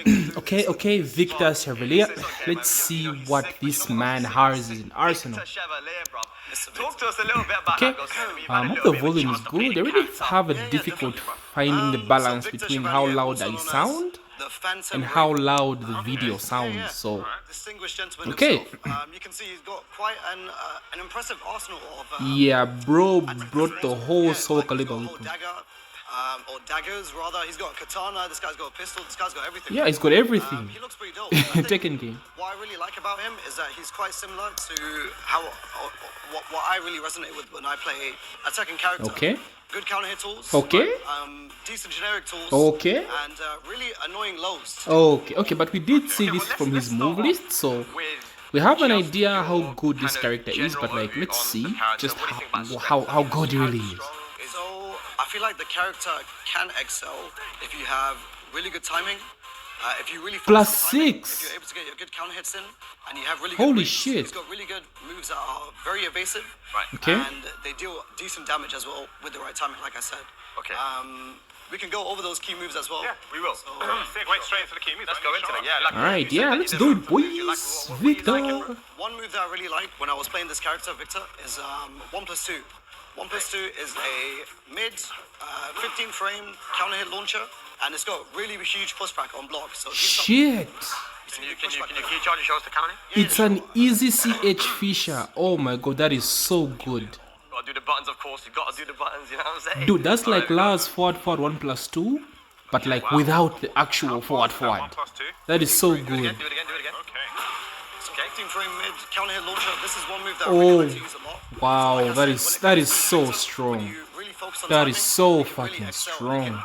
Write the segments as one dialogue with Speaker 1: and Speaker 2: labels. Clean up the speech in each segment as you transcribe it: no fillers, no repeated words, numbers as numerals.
Speaker 1: Okay, Victor Chevalier. Let's see what this man has in arsenal.
Speaker 2: Talk to us a little bit about
Speaker 1: Okay,
Speaker 2: how
Speaker 1: hope the volume is good. I really have a difficult finding the balance between how loud I sound and how loud the video sounds. So,
Speaker 2: distinguished gentleman
Speaker 1: okay,
Speaker 2: himself. You can see he's got quite an impressive arsenal of
Speaker 1: yeah, bro
Speaker 2: attacks
Speaker 1: brought the
Speaker 2: as well.
Speaker 1: whole Soul
Speaker 2: Like he's got
Speaker 1: Calibur
Speaker 2: a whole
Speaker 1: with him.
Speaker 2: dagger, or daggers rather. He's got a katana. This guy's got a pistol. This guy's got everything.
Speaker 1: Yeah, he's got everything.
Speaker 2: He looks pretty dope. I think
Speaker 1: Tekken game.
Speaker 2: What I really like about him is that he's quite similar to how what I really resonate with when I play a Tekken character.
Speaker 1: Okay.
Speaker 2: Good counter hit tools.
Speaker 1: Okay.
Speaker 2: Decent generic tools.
Speaker 1: Okay.
Speaker 2: And really annoying lows.
Speaker 1: Okay, but we did see this from his move list, so we have an idea how good this character is, but like, let's see just how good he really is.
Speaker 2: So I feel like the character can excel if you have really good timing. If you really
Speaker 1: Plus
Speaker 2: focus on timing,
Speaker 1: 6.
Speaker 2: if you're able to get your good counter hits in, and you have really
Speaker 1: Holy
Speaker 2: good moves.
Speaker 1: shit.
Speaker 2: He's got really good moves that are very evasive,
Speaker 1: Okay.
Speaker 2: and they deal decent damage as well with the right timing, like I said.
Speaker 3: Okay.
Speaker 2: We can go over those key moves as well.
Speaker 3: Yeah, we will.
Speaker 2: So,
Speaker 4: Wait, straight into the key moves.
Speaker 3: Let's go into it. Yeah, like
Speaker 1: Alright,
Speaker 3: you said
Speaker 1: yeah,
Speaker 3: that
Speaker 1: let's
Speaker 3: you
Speaker 1: do
Speaker 3: did
Speaker 1: it, boys. Victor.
Speaker 2: one move that I really like when I was playing this character, Victor, is 1+2. 1+2 is a mid 15 frame counter hit launcher, and it's got really huge pushback on block. So he's got-
Speaker 1: Shit.
Speaker 3: Can you key charge and show us the counter?
Speaker 1: It's an easy CH Fisher. Oh my god, that is so good.
Speaker 3: Gotta do the buttons, of course. You gotta do the buttons, you know what I'm saying?
Speaker 1: Dude, that's like Lars forward 1+2, but like without the actual forward.
Speaker 4: 1+2.
Speaker 1: That is so
Speaker 3: Do it
Speaker 1: good.
Speaker 3: again, do it again, do it again.
Speaker 4: Okay.
Speaker 2: So 15 frame mid counter hit launcher. This is one move that I
Speaker 1: Oh,
Speaker 2: really like to use a lot.
Speaker 1: wow,
Speaker 2: So like I
Speaker 1: that
Speaker 2: said,
Speaker 1: is-
Speaker 2: when it
Speaker 1: that
Speaker 2: comes
Speaker 1: is
Speaker 2: to
Speaker 1: so
Speaker 2: Victor,
Speaker 1: strong.
Speaker 2: when you really focus on
Speaker 1: That
Speaker 2: timing,
Speaker 1: is so
Speaker 2: you can really
Speaker 1: fucking
Speaker 2: excel.
Speaker 1: strong.
Speaker 2: You can,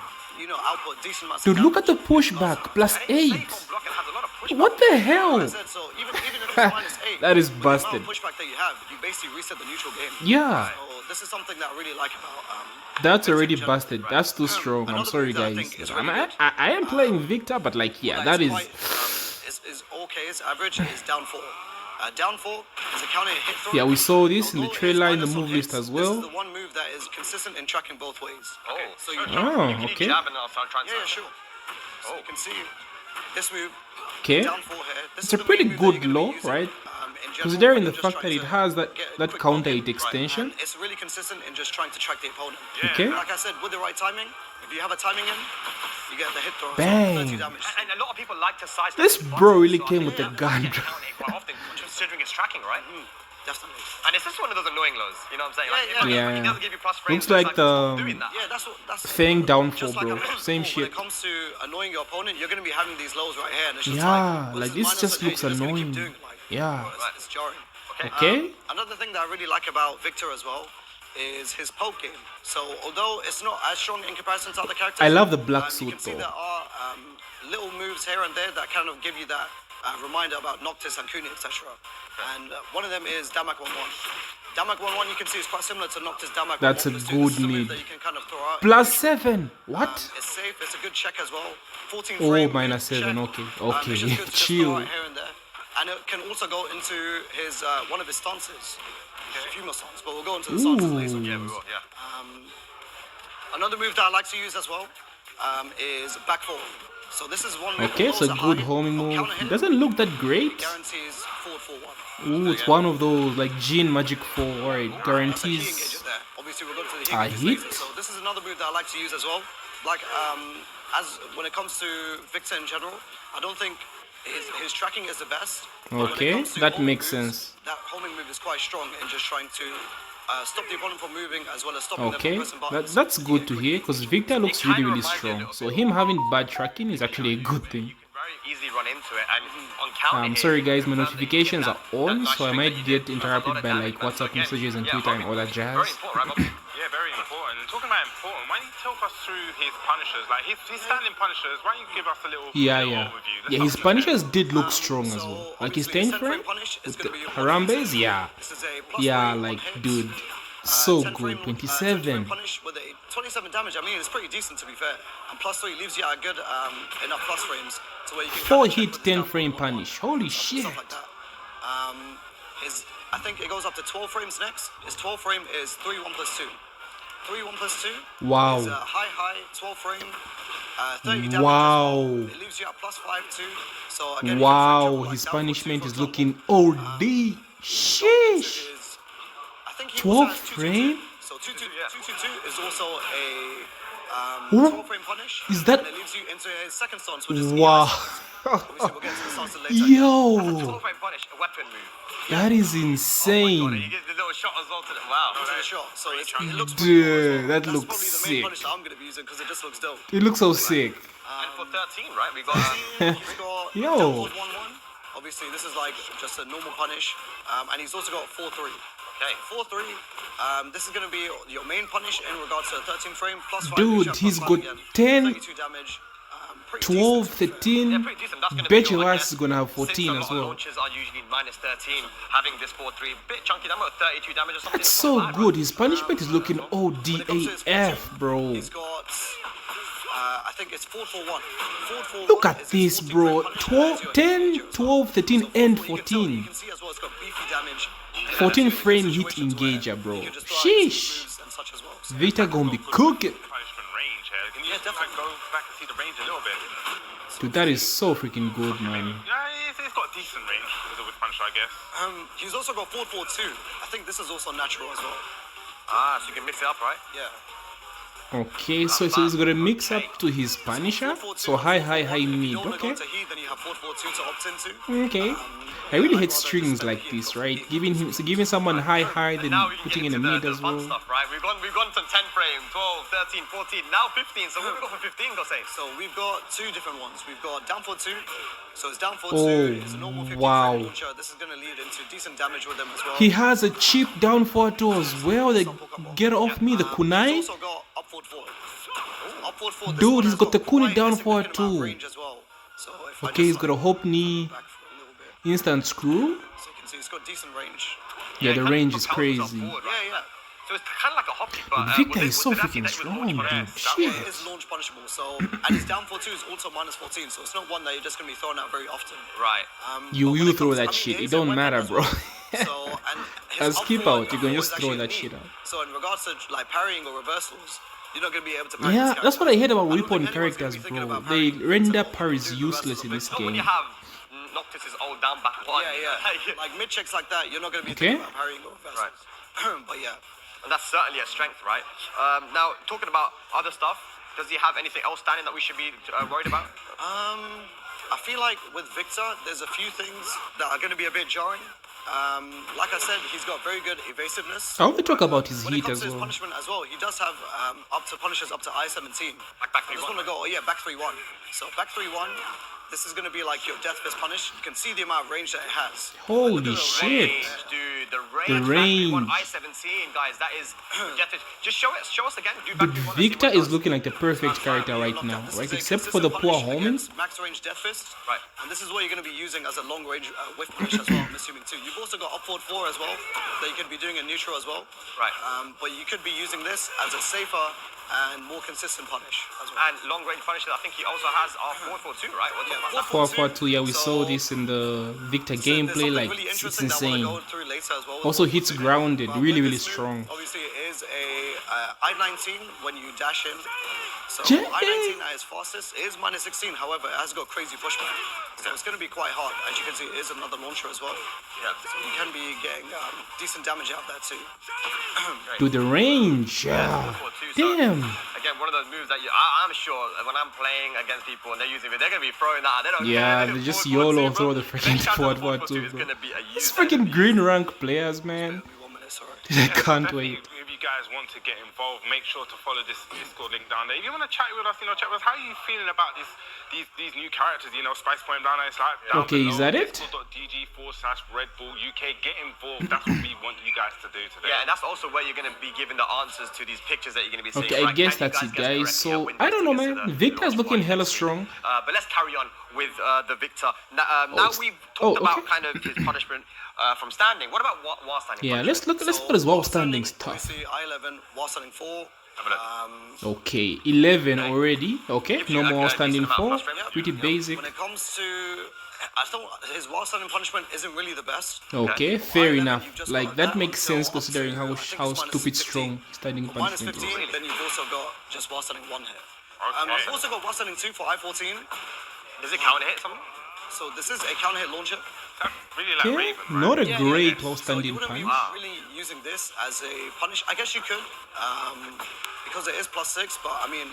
Speaker 2: output decent amounts
Speaker 1: Dude,
Speaker 2: of
Speaker 1: look at the
Speaker 2: damage.
Speaker 1: pushback. Plus 8.
Speaker 3: Block and has a lot of pushback.
Speaker 1: What the hell?
Speaker 2: I said, so even if it's -8,
Speaker 1: That is
Speaker 2: with the amount
Speaker 1: busted.
Speaker 2: of pushback that you have, you basically reset the neutral game.
Speaker 1: Yeah,
Speaker 2: So this is something that I really like about.
Speaker 1: that's already busted. That's too strong. I'm
Speaker 2: Another
Speaker 1: sorry,
Speaker 2: move that I
Speaker 1: guys.
Speaker 2: think is
Speaker 1: I'm-
Speaker 2: really
Speaker 1: I, I am playing Victor, but like, yeah, that is.
Speaker 2: Is okay. It's average. Is down 4. Down 4 is a counter hit throw.
Speaker 1: Yeah, we saw this in the
Speaker 2: Although
Speaker 1: trailer, in the
Speaker 2: it's
Speaker 1: move
Speaker 2: minus
Speaker 1: list
Speaker 2: on
Speaker 1: as
Speaker 2: hits,
Speaker 1: well.
Speaker 2: This is the one move that is consistent in tracking both ways.
Speaker 3: Oh,
Speaker 2: So you
Speaker 1: Oh,
Speaker 3: Can you
Speaker 1: okay.
Speaker 3: jab and I'll try and
Speaker 2: yeah, sure. So you can see this move
Speaker 1: Okay.
Speaker 2: down 4 here. This
Speaker 1: It's
Speaker 2: is
Speaker 1: a
Speaker 2: the
Speaker 1: pretty
Speaker 2: main move that
Speaker 1: good
Speaker 2: you're gonna
Speaker 1: law,
Speaker 2: be using,
Speaker 1: right?
Speaker 2: in general,
Speaker 1: Considering
Speaker 2: when
Speaker 1: the
Speaker 2: you're
Speaker 1: fact
Speaker 2: just
Speaker 1: that it
Speaker 2: trying
Speaker 1: has
Speaker 2: to
Speaker 1: that
Speaker 2: get a
Speaker 1: that
Speaker 2: quick
Speaker 1: counter
Speaker 2: block in.
Speaker 1: hit extension.
Speaker 2: And it's really consistent in just trying to track the opponent.
Speaker 1: Okay.
Speaker 2: Like I said, with the right timing, if you have a timing in, you get the hit throw.
Speaker 1: Bang.
Speaker 2: 30 damage.
Speaker 3: And a lot of people like to size
Speaker 1: This bro really came with the gun.
Speaker 3: quite often, considering it's tracking, right?
Speaker 2: Definitely.
Speaker 3: And it's just one of those annoying lows, you know what I'm saying? Like,
Speaker 2: Yeah,
Speaker 1: yeah.
Speaker 3: He doesn't give you plus frames.
Speaker 1: Looks like
Speaker 3: it's stop
Speaker 1: the
Speaker 3: doing that.
Speaker 2: Yeah, that's
Speaker 1: Fang down 4,
Speaker 2: just like
Speaker 1: bro.
Speaker 2: I mentioned
Speaker 1: Same
Speaker 2: before,
Speaker 1: shit.
Speaker 2: When it comes to annoying your opponent, you're gonna be having these lows right here, and it's just
Speaker 1: Yeah,
Speaker 2: well,
Speaker 1: like
Speaker 2: is
Speaker 1: this
Speaker 2: minus
Speaker 1: just
Speaker 2: an 8,
Speaker 1: looks
Speaker 2: you're just gonna keep
Speaker 1: annoying.
Speaker 2: doing it, like,
Speaker 1: Yeah.
Speaker 2: it's jarring.
Speaker 1: Okay.
Speaker 2: Another thing that I really like about Victor as well is his poke game. So although it's not as strong in comparison to other characters,
Speaker 1: I love the black
Speaker 2: you
Speaker 1: suit
Speaker 2: can see
Speaker 1: though.
Speaker 2: there are little moves here and there that kind of give you that reminder about Noctis and Kuni, etc. And one of them is Damak 1-1. Damak 1-1, you can see, is quite similar to Noctis Damak.
Speaker 1: That's a
Speaker 2: 1+2. This
Speaker 1: good
Speaker 2: is a move
Speaker 1: mid.
Speaker 2: that you can kind of throw out.
Speaker 1: Plus 7. What?
Speaker 2: It's safe. It's a good check as well. 14
Speaker 1: Oh,
Speaker 2: frame,
Speaker 1: minus
Speaker 2: good
Speaker 1: 7.
Speaker 2: check.
Speaker 1: Okay.
Speaker 2: It's
Speaker 1: Okay.
Speaker 2: just good to just throw
Speaker 1: Chill.
Speaker 2: out here and there. And it can also go into his one of his stances. There's a few more stances, but we'll go into the stances later.
Speaker 3: Yeah, we will, yeah.
Speaker 2: Another move that I like to use as well is back forward. So this is one move
Speaker 1: Okay,
Speaker 2: that
Speaker 1: so
Speaker 2: goes
Speaker 1: good
Speaker 2: high
Speaker 1: homing
Speaker 2: on
Speaker 1: move.
Speaker 2: counter hit,
Speaker 1: It doesn't look that great.
Speaker 2: guarantees forward 4-1.
Speaker 1: Ooh, it's one of those like Gene Magic 4. Alright,
Speaker 2: That's a key
Speaker 1: guarantees.
Speaker 2: engager there. Obviously, we'll go to the
Speaker 1: A
Speaker 2: key
Speaker 1: hit?
Speaker 2: later. So this is another move that I like to use as well. Like as when it comes to Victor in general, I don't think his tracking is the best. But when it
Speaker 1: Okay,
Speaker 2: comes to
Speaker 1: that
Speaker 2: homing
Speaker 1: makes
Speaker 2: moves,
Speaker 1: sense.
Speaker 2: That homing move is quite strong in just trying to stop the opponent from moving as well as stopping them
Speaker 1: Okay,
Speaker 2: from pressing buttons.
Speaker 1: that's good to hear because Victor looks really strong. So him having bad tracking is actually a good thing.
Speaker 3: You can very easily run into it, and on counter
Speaker 1: I'm
Speaker 3: hit,
Speaker 1: sorry guys, my
Speaker 3: you
Speaker 1: notifications are on,
Speaker 3: nice
Speaker 1: so I
Speaker 3: trick
Speaker 1: might
Speaker 3: that you
Speaker 1: get
Speaker 3: did,
Speaker 1: interrupted
Speaker 3: does a
Speaker 1: by
Speaker 3: lot of
Speaker 1: like
Speaker 3: damage,
Speaker 1: WhatsApp
Speaker 3: again,
Speaker 1: messages and
Speaker 3: yeah,
Speaker 1: Twitter and
Speaker 3: homing.
Speaker 1: all that jazz.
Speaker 3: Very important, right?
Speaker 4: Yeah, very important. And talking about important, why don't you talk us through his punishers? Like his standing punishers, why don't you give us a little,
Speaker 1: Yeah,
Speaker 4: little
Speaker 1: yeah.
Speaker 4: overview?
Speaker 1: Yeah, his punishers did look strong as well. Like his 10 frame with the Harambes, yeah.
Speaker 2: This is a plus
Speaker 1: Yeah,
Speaker 2: 3
Speaker 1: like,
Speaker 2: on hits.
Speaker 1: dude, so
Speaker 2: 10
Speaker 1: good.
Speaker 2: frame, 10
Speaker 1: 27.
Speaker 2: frame punish with a 27 damage. I mean, it's pretty decent to be fair. And plus 3 leaves you a good enough plus frames to where you can
Speaker 1: 4
Speaker 2: kinda check
Speaker 1: hit,
Speaker 2: with
Speaker 1: 10
Speaker 2: down
Speaker 1: frame
Speaker 2: forward
Speaker 1: punish. Holy
Speaker 2: stuff
Speaker 1: shit.
Speaker 2: like that. I think it goes up to 12 frames next. His 12 frame is 3-1+2. 3-1+2
Speaker 1: Wow.
Speaker 2: is a high 12 frame 30 damage
Speaker 1: Wow.
Speaker 2: as well. It leaves you at +5 too. So again,
Speaker 1: Wow, his punishment is looking OD. Sheesh.
Speaker 2: I think he
Speaker 1: 12
Speaker 2: also has 222.
Speaker 1: frame?
Speaker 2: So 222 is also a
Speaker 1: What?
Speaker 2: 12 frame punish.
Speaker 1: Is that-
Speaker 2: And it leaves you into his second stance, which is
Speaker 1: Wow.
Speaker 2: Obviously, we'll get to the stances later.
Speaker 1: Yo,
Speaker 3: 12-frame punish, a weapon move.
Speaker 1: that is
Speaker 3: Oh my god,
Speaker 1: insane.
Speaker 3: he gives the little shot as well to the... Wow.
Speaker 2: To the shot. So it looks pretty cool as well.
Speaker 1: Dude, that
Speaker 2: That's
Speaker 1: looks
Speaker 2: probably the
Speaker 1: sick.
Speaker 2: main punish that I'm going to be using because it just looks dope.
Speaker 1: It looks so sick.
Speaker 3: And for 13, right, we got...
Speaker 2: He's got
Speaker 1: Yo.
Speaker 2: downward 1-1. Obviously, this is like just a normal punish. And he's also got 4-3.
Speaker 3: Okay.
Speaker 2: 4-3. This is going to be your main punish in regards to 13 frame plus 5.
Speaker 1: Dude,
Speaker 2: plus
Speaker 1: he's
Speaker 2: 5
Speaker 1: got
Speaker 2: again.
Speaker 1: 10,
Speaker 2: 32 damage. Pretty
Speaker 1: 12,
Speaker 2: decent, to be fair.
Speaker 1: 13.
Speaker 3: Yeah, pretty decent. That's gonna
Speaker 1: Bet
Speaker 3: be
Speaker 1: your
Speaker 3: your, I
Speaker 1: ass
Speaker 3: guess,
Speaker 1: is gonna have
Speaker 3: since
Speaker 1: 14
Speaker 3: a lot
Speaker 1: as
Speaker 3: of
Speaker 1: well.
Speaker 3: launches are usually -13, having this 4-3, bit chunky, that about 32 damage or something.
Speaker 1: That's
Speaker 3: it's not
Speaker 1: so
Speaker 3: bad,
Speaker 1: good.
Speaker 3: right?
Speaker 1: His punishment is looking
Speaker 2: When it comes to his
Speaker 1: ODAF,
Speaker 2: fortune,
Speaker 1: bro.
Speaker 2: He's got, I think it's 4-4-1. 4-4-1
Speaker 1: Look at
Speaker 2: is his
Speaker 1: this,
Speaker 2: 14
Speaker 1: bro.
Speaker 2: frame punishment
Speaker 1: 12,
Speaker 2: as your
Speaker 1: 10,
Speaker 2: engagement.
Speaker 1: 12, 13,
Speaker 2: So
Speaker 1: and
Speaker 2: you can tell, you
Speaker 1: 14.
Speaker 2: can see as well, it's got beefy damage.
Speaker 1: 14
Speaker 2: It's
Speaker 1: frame
Speaker 2: in
Speaker 1: hit
Speaker 2: situations where
Speaker 1: engager, bro.
Speaker 2: you can just throw out easy
Speaker 1: Sheesh.
Speaker 2: moves and such as well. So
Speaker 1: Vita gonna be cooking.
Speaker 4: Punishment range here. Can you
Speaker 2: Yeah,
Speaker 4: just like,
Speaker 2: definitely.
Speaker 4: go back and see the range a little bit?
Speaker 1: Dude, that is so freaking good, man.
Speaker 4: Yeah, it's got decent range with Punisher, I guess.
Speaker 2: He's also got 4-4-2. I think this is also natural as well.
Speaker 3: Ah, so you can mix it up, right?
Speaker 2: Yeah.
Speaker 1: Okay, so he's gonna mix up to his Punisher. So high, mid. Okay.
Speaker 2: Then you have 4-4-2 to opt into.
Speaker 1: Okay. I really hate strings like this, right? Giving someone high, then
Speaker 3: Now we can
Speaker 1: putting
Speaker 3: get
Speaker 1: in a
Speaker 3: into
Speaker 1: mid
Speaker 3: the
Speaker 1: as
Speaker 3: fun
Speaker 1: well.
Speaker 3: stuff, right? We've gone to 10 frame, 12, 13, 14, now 15. So what have we got for 15, go say?
Speaker 2: So we've got two different ones. We've got down for 2. So it's down for 2.
Speaker 1: Oh,
Speaker 2: It's a normal 15
Speaker 1: wow.
Speaker 2: frame launcher. This is going to lead into decent damage with them as well.
Speaker 1: He has a cheap down 4-2 as well. The get off me, the kunai.
Speaker 2: He's also got upward 4. Upward 4. This
Speaker 1: Dude,
Speaker 2: one
Speaker 1: he's
Speaker 2: has
Speaker 1: got the kuni
Speaker 2: quite a
Speaker 1: down
Speaker 2: significant amount of
Speaker 1: 4-2.
Speaker 2: range as well. So if I
Speaker 1: Okay, he's
Speaker 2: just,
Speaker 1: got a hope knee,
Speaker 2: back for a little bit.
Speaker 1: instant screw.
Speaker 2: So you can see it's got decent range.
Speaker 1: Yeah, the
Speaker 3: it kind of
Speaker 1: range is
Speaker 3: propels us
Speaker 1: crazy.
Speaker 3: forward,
Speaker 2: Yeah,
Speaker 3: right?
Speaker 2: yeah.
Speaker 3: So it's kind of like a hoppy, but
Speaker 1: Victor
Speaker 3: was
Speaker 1: is so
Speaker 3: did I see
Speaker 1: freaking
Speaker 3: that he was
Speaker 1: strong,
Speaker 3: launch
Speaker 1: dude.
Speaker 3: punish? That
Speaker 1: Shit.
Speaker 2: It is launch punishable, so and his down 4-2 is also -14, so it's not one that you're just gonna be throwing out very often.
Speaker 3: Right.
Speaker 1: You
Speaker 2: But when
Speaker 1: will
Speaker 2: it
Speaker 1: throw
Speaker 2: comes-
Speaker 1: that
Speaker 2: I mean,
Speaker 1: shit.
Speaker 2: it
Speaker 1: It
Speaker 2: is a
Speaker 1: don't
Speaker 2: weapon
Speaker 1: matter,
Speaker 2: as
Speaker 1: bro.
Speaker 2: well. So and his
Speaker 1: As
Speaker 2: up
Speaker 1: keep
Speaker 2: forward
Speaker 1: out, you can
Speaker 2: is
Speaker 1: just throw
Speaker 2: actually
Speaker 1: that
Speaker 2: knee.
Speaker 1: shit out.
Speaker 2: So in regards to like parrying or reversals, you're not gonna be able to parry.
Speaker 1: Yeah,
Speaker 2: this
Speaker 1: that's what I hate about
Speaker 2: don't
Speaker 1: weapon
Speaker 2: think anyone's gonna
Speaker 1: characters,
Speaker 2: be thinking
Speaker 1: bro.
Speaker 2: about
Speaker 1: They
Speaker 2: parrying
Speaker 1: render
Speaker 2: or
Speaker 1: parries
Speaker 2: doing
Speaker 1: useless in
Speaker 2: reversals.
Speaker 1: this
Speaker 3: Not when
Speaker 1: game.
Speaker 3: you have Noctis' old down back one.
Speaker 2: Yeah. Like mid checks like that, you're not gonna be
Speaker 1: Okay.
Speaker 2: thinking about parrying or reversals. But yeah.
Speaker 3: And that's certainly a strength, right? Now, talking about other stuff, does he have anything else standing that we should be worried about?
Speaker 2: I feel like with Victor, there's a few things that are going to be a bit jarring. Like I said, he's got very good evasiveness.
Speaker 1: I want to talk about his
Speaker 2: When it
Speaker 1: heat
Speaker 2: comes
Speaker 1: as
Speaker 2: to his
Speaker 1: well.
Speaker 2: punishment as well, he does have punishes up to I-17.
Speaker 3: Back
Speaker 2: I just
Speaker 3: 3-1,
Speaker 2: want to go, back 3-1. So back 3-1, this is going to be like your death fist punish. You can see the amount of range that it has.
Speaker 1: Holy
Speaker 2: Look at the
Speaker 1: shit.
Speaker 3: Range, dude, the range.
Speaker 1: The
Speaker 3: Back 3-1,
Speaker 1: range.
Speaker 3: I-17, guys, that is... just show us again. Do
Speaker 1: But
Speaker 3: back 3-1 and see
Speaker 1: Victor
Speaker 3: what it
Speaker 1: is
Speaker 3: does.
Speaker 1: looking like the perfect character right now, right? Except for the poor homing.
Speaker 2: Max range death fist.
Speaker 3: Right.
Speaker 2: And this is what you're going to be using as a long range whiff punish as well, I'm assuming too. You've also got upward 4 as well, that you could be doing in neutral as well.
Speaker 3: Right.
Speaker 2: But you could be using this as a safer and more consistent punish as well.
Speaker 3: And long range punishes, I think he also has our 4-4-2, right? We'll talk about that.
Speaker 1: 4-4-2, yeah, we saw this in the Victor
Speaker 2: There's
Speaker 1: gameplay,
Speaker 2: something
Speaker 1: like,
Speaker 2: really
Speaker 1: it's
Speaker 2: interesting that I wanna
Speaker 1: insane.
Speaker 2: go through later as well.
Speaker 1: Also hits grounded,
Speaker 2: But
Speaker 1: really,
Speaker 2: with
Speaker 1: really
Speaker 2: this move,
Speaker 1: strong.
Speaker 2: Obviously, it is a I-19 when you dash in. So
Speaker 1: Yeah.
Speaker 2: I-19 at its fastest is -16. However, it has got crazy pushback. So it's going to be quite hard. As you can see, it is another launcher as well.
Speaker 3: Yeah.
Speaker 2: So you can be getting decent damage out there too.
Speaker 1: To the range, yeah.
Speaker 3: 4-4-2, so,
Speaker 1: Damn.
Speaker 3: again, one of those moves that I'm sure when I'm playing against people and they're using it, they're going to be throwing that. They don't
Speaker 1: Yeah,
Speaker 3: care.
Speaker 1: they
Speaker 3: do
Speaker 1: just
Speaker 3: 4-4-2,
Speaker 1: YOLO
Speaker 3: bro.
Speaker 1: throw the freaking
Speaker 3: Next time
Speaker 1: 4-4-2,
Speaker 3: is
Speaker 1: bro.
Speaker 3: gonna be a
Speaker 1: These
Speaker 3: huge
Speaker 1: freaking
Speaker 3: enemy.
Speaker 1: green rank players, man.
Speaker 2: Maybe 1 minute, sorry.
Speaker 1: I can't
Speaker 4: Definitely,
Speaker 1: wait.
Speaker 4: if you guys want to get involved, make sure to follow this Discord link down there. If you want to chat with us, chat with us. How are you feeling about these new characters? Spice Point down there. It's like down
Speaker 1: Okay, is
Speaker 4: below,
Speaker 1: that it?
Speaker 4: Discord.gg/Redbull UK. Get involved. That's what we want you guys to do today.
Speaker 3: Yeah, and that's also where you're going to be giving the answers to these pictures that you're going to be seeing.
Speaker 1: Okay, I
Speaker 3: right?
Speaker 1: guess
Speaker 3: Can you
Speaker 1: that's it,
Speaker 3: guess
Speaker 1: guys.
Speaker 3: correctly
Speaker 1: So,
Speaker 3: at when
Speaker 1: I don't know,
Speaker 3: Victor's
Speaker 1: man.
Speaker 3: the
Speaker 1: Victor's
Speaker 3: launch
Speaker 1: looking
Speaker 3: point?
Speaker 1: hella strong.
Speaker 3: But let's carry on with the Victor. Now
Speaker 1: it's-
Speaker 3: we've talked
Speaker 1: oh,
Speaker 3: about
Speaker 1: okay.
Speaker 3: kind of his punishment from standing. What about while standing?
Speaker 1: Yeah,
Speaker 3: punishment?
Speaker 1: let's put his wall standing stuff.
Speaker 2: Obviously, I-11, while standing 4.
Speaker 3: Have a look.
Speaker 1: Okay, 11 already. Okay, no
Speaker 3: like
Speaker 1: more
Speaker 3: a
Speaker 1: standing
Speaker 3: decent amount
Speaker 1: 4.
Speaker 3: of frame.
Speaker 1: Pretty basic.
Speaker 2: When it comes to, I thought his while standing punishment isn't really the best.
Speaker 1: Okay, fair
Speaker 2: I-11,
Speaker 1: enough.
Speaker 2: you've just
Speaker 1: Like,
Speaker 2: got
Speaker 1: that
Speaker 2: that
Speaker 1: makes
Speaker 2: until
Speaker 1: sense
Speaker 2: up
Speaker 1: considering
Speaker 2: to,
Speaker 1: how
Speaker 2: I think
Speaker 1: how
Speaker 2: it's
Speaker 1: stupid
Speaker 2: -15.
Speaker 1: strong standing
Speaker 2: Minus
Speaker 1: punishment is.
Speaker 2: 15, then you've also got just while standing 1 hit. I've also got Wastanding 2 for I-14.
Speaker 3: Does it counter hit something?
Speaker 2: So this is a counter hit launcher.
Speaker 4: That's really like
Speaker 1: Okay,
Speaker 4: Raven, right?
Speaker 1: not a
Speaker 2: Yeah,
Speaker 1: great
Speaker 2: So
Speaker 1: outstanding
Speaker 2: you wouldn't be
Speaker 1: punch.
Speaker 2: really using this as a punish. I guess you could, because it is +6. But I mean,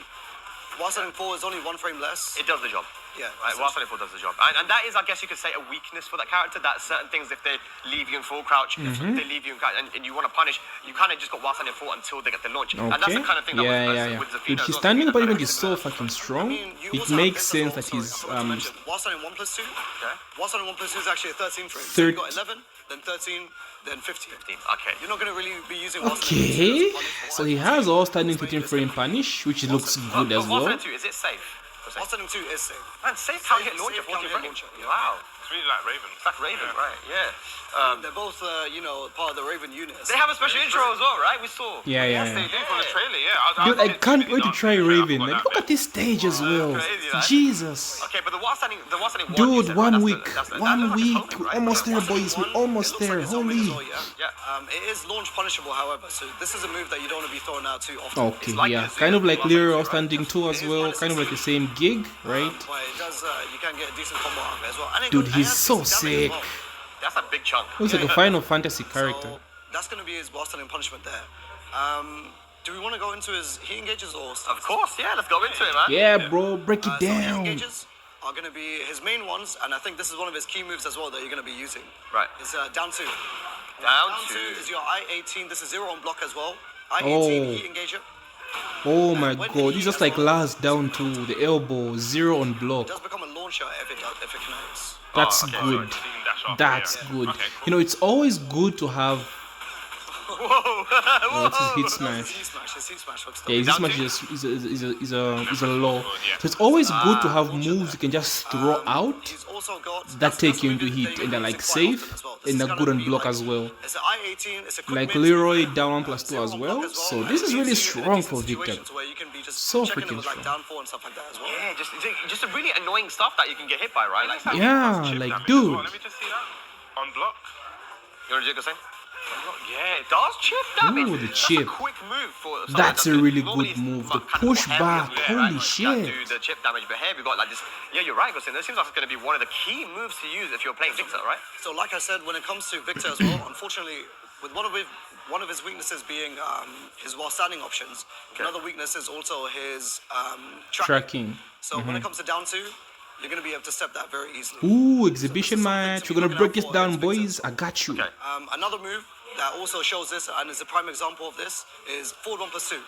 Speaker 2: Wastanding 4 is only 1 frame less.
Speaker 3: It does the job.
Speaker 2: Yeah.
Speaker 3: Right, Whilst 24 does the job. And that is, I guess you could say, a weakness for that character, that certain things, if they leave you in full crouch, if they leave you in crouch, and you want to punish, you kind of just got Whilst 24 until they get the launch. And that's
Speaker 1: Okay.
Speaker 3: the kind of thing that
Speaker 1: Yeah.
Speaker 3: was with Zafina
Speaker 1: Dude,
Speaker 3: as
Speaker 1: his
Speaker 3: well.
Speaker 1: standing
Speaker 3: Zafina
Speaker 1: punishment
Speaker 3: kind
Speaker 1: is
Speaker 3: of
Speaker 1: so
Speaker 3: similar.
Speaker 1: fucking strong.
Speaker 2: You
Speaker 1: It
Speaker 2: also have
Speaker 1: makes
Speaker 2: this as
Speaker 1: sense
Speaker 2: well.
Speaker 1: that
Speaker 2: Sorry,
Speaker 1: he's
Speaker 2: I forgot to mention, Wastanding 1+2.
Speaker 3: Okay.
Speaker 2: Wastanding 1+2 is actually a 13 frame. So you got 11, then 13, then 15.
Speaker 3: 15. Okay.
Speaker 2: You're not going to really be using Wastanding 1+2
Speaker 1: Okay,
Speaker 2: as a punish
Speaker 1: so
Speaker 2: for
Speaker 1: he
Speaker 2: I-14.
Speaker 1: has all standing 13 frame punish, which looks good as well.
Speaker 3: 2, is it safe?
Speaker 2: Wastanding 2 is safe.
Speaker 3: Man, safe counter hit
Speaker 2: Safe
Speaker 3: launcher,
Speaker 2: counter
Speaker 3: 14
Speaker 2: hit
Speaker 3: frames.
Speaker 2: launcher, yeah.
Speaker 3: Wow.
Speaker 4: It's really like Raven.
Speaker 3: That's Raven, right, yeah.
Speaker 2: They're both, part of the Raven unit.
Speaker 3: They have a special intro as well, right? We saw.
Speaker 1: Yeah.
Speaker 4: They do from the trailer, yeah.
Speaker 1: Dude, I can't wait to try Raven.
Speaker 4: Like,
Speaker 1: Like, look at this stage as well.
Speaker 3: crazy, man.
Speaker 1: Jesus.
Speaker 3: Okay, but the Wastanding 1,
Speaker 1: Dude,
Speaker 3: you said, right?
Speaker 1: 1
Speaker 3: That's
Speaker 1: week.
Speaker 3: that's
Speaker 1: 1
Speaker 3: that's
Speaker 1: week.
Speaker 3: homing, right?
Speaker 1: Almost there,
Speaker 2: Wastanding
Speaker 1: boys. We're
Speaker 2: 1,
Speaker 1: almost
Speaker 2: it looks
Speaker 1: there.
Speaker 2: like it's homing as
Speaker 1: Holy.
Speaker 2: well, yeah. It is launch punishable, however, so this is a move that you don't want to be throwing out too often.
Speaker 1: Okay,
Speaker 3: like
Speaker 1: yeah.
Speaker 3: the
Speaker 1: Kind of
Speaker 3: Zero
Speaker 1: like
Speaker 3: Last
Speaker 1: Lyra
Speaker 3: Right?
Speaker 1: standing 2 as well. Kind of like the same gig, right?
Speaker 2: But it does, you can get a decent combo out of it as well. And it
Speaker 1: Dude,
Speaker 2: goes-
Speaker 1: he's
Speaker 2: and it has
Speaker 1: so
Speaker 2: decent damage as
Speaker 1: sick.
Speaker 2: well.
Speaker 3: That's a big chunk.
Speaker 1: Looks like a Final Fantasy character.
Speaker 2: So that's going to be his Wastanding punishment there. Do we want to go into his heat engages or stuff?
Speaker 3: Of course, yeah, let's go into it, man.
Speaker 1: Yeah, bro, break it
Speaker 2: So heat
Speaker 1: down.
Speaker 2: engages are going to be his main ones, and I think this is one of his key moves as well that you're going to be using.
Speaker 3: Right.
Speaker 2: It's down 2.
Speaker 3: Down
Speaker 2: two
Speaker 3: to...
Speaker 2: is your I-18. This is 0 on block as well. I-18
Speaker 1: Oh.
Speaker 2: heat engager.
Speaker 1: Oh my god, he's just like last down to the elbow, 0 on block.
Speaker 2: Does become a launcher if it connects.
Speaker 1: That's
Speaker 3: okay,
Speaker 1: good.
Speaker 4: So you can dash off,
Speaker 1: That's
Speaker 4: yeah.
Speaker 1: good.
Speaker 4: Okay, cool.
Speaker 1: You know, it's always good to have.
Speaker 3: Whoa!
Speaker 1: Oh, that's his hit
Speaker 2: His
Speaker 1: smash.
Speaker 2: heat smash. His heat smash hooks
Speaker 1: Yeah, his
Speaker 3: Down
Speaker 1: smash
Speaker 3: two?
Speaker 1: is a low. So it's always good to have moves you can just throw out
Speaker 2: He's also got
Speaker 1: that take
Speaker 2: that's
Speaker 1: you
Speaker 2: a
Speaker 1: into
Speaker 2: move
Speaker 1: hit
Speaker 2: that
Speaker 1: and
Speaker 2: you're
Speaker 1: they're like
Speaker 2: using quite
Speaker 1: safe
Speaker 2: often as well. This
Speaker 1: and
Speaker 2: is
Speaker 1: they're
Speaker 2: gonna
Speaker 1: good on
Speaker 2: be
Speaker 1: block
Speaker 2: like-
Speaker 1: as well.
Speaker 2: It's an I-18. It's a quick
Speaker 1: Like
Speaker 2: mid,
Speaker 1: Leroy down 1+2
Speaker 2: zero
Speaker 1: as
Speaker 2: on
Speaker 1: well.
Speaker 2: block as
Speaker 1: So
Speaker 2: and
Speaker 1: this
Speaker 2: it
Speaker 1: is
Speaker 2: leaves
Speaker 1: really
Speaker 2: you in a
Speaker 1: strong
Speaker 2: decent
Speaker 1: for Victor.
Speaker 2: situation to where you can be just
Speaker 1: So
Speaker 2: checking
Speaker 1: freaking
Speaker 2: with like
Speaker 1: strong.
Speaker 2: down 4 and stuff like that as well.
Speaker 3: Yeah, just a really annoying stuff that you can get hit by, right? Like,
Speaker 1: Yeah,
Speaker 4: Chip
Speaker 1: like
Speaker 4: damage as
Speaker 1: dude.
Speaker 4: well. Let me just see that. On block.
Speaker 3: You want to do the same? Yeah, it does chip damage.
Speaker 1: Ooh, the
Speaker 3: That's
Speaker 1: chip.
Speaker 3: a quick move for.
Speaker 1: That's a really
Speaker 3: normally
Speaker 1: good
Speaker 3: it's
Speaker 1: move. The
Speaker 3: kind of
Speaker 1: push
Speaker 3: heavier
Speaker 1: back,
Speaker 3: moves,
Speaker 1: holy
Speaker 3: right, that
Speaker 1: shit.
Speaker 3: do the chip damage, but here we got like this. Yeah, you're right, Gustin. It seems like it's going to be one of the key moves to use if you're playing Victor, right?
Speaker 2: So like I said, when it comes to Victor as well, unfortunately, with one of his weaknesses being his while standing options, another weakness is also his tracking.
Speaker 1: Tracking.
Speaker 2: So when it comes to down 2, you're going to be able to step that very easily.
Speaker 1: Ooh,
Speaker 2: So
Speaker 1: exhibition
Speaker 2: this is something
Speaker 1: match.
Speaker 2: to
Speaker 1: We're
Speaker 2: be
Speaker 1: gonna
Speaker 2: looking
Speaker 1: break
Speaker 2: out
Speaker 1: this
Speaker 2: for
Speaker 1: down,
Speaker 2: against Victor
Speaker 1: boys.
Speaker 2: as well.
Speaker 1: I got you.
Speaker 3: Okay.
Speaker 2: Another move that also shows this and is a prime example of this is forward 1+2.
Speaker 4: Okay.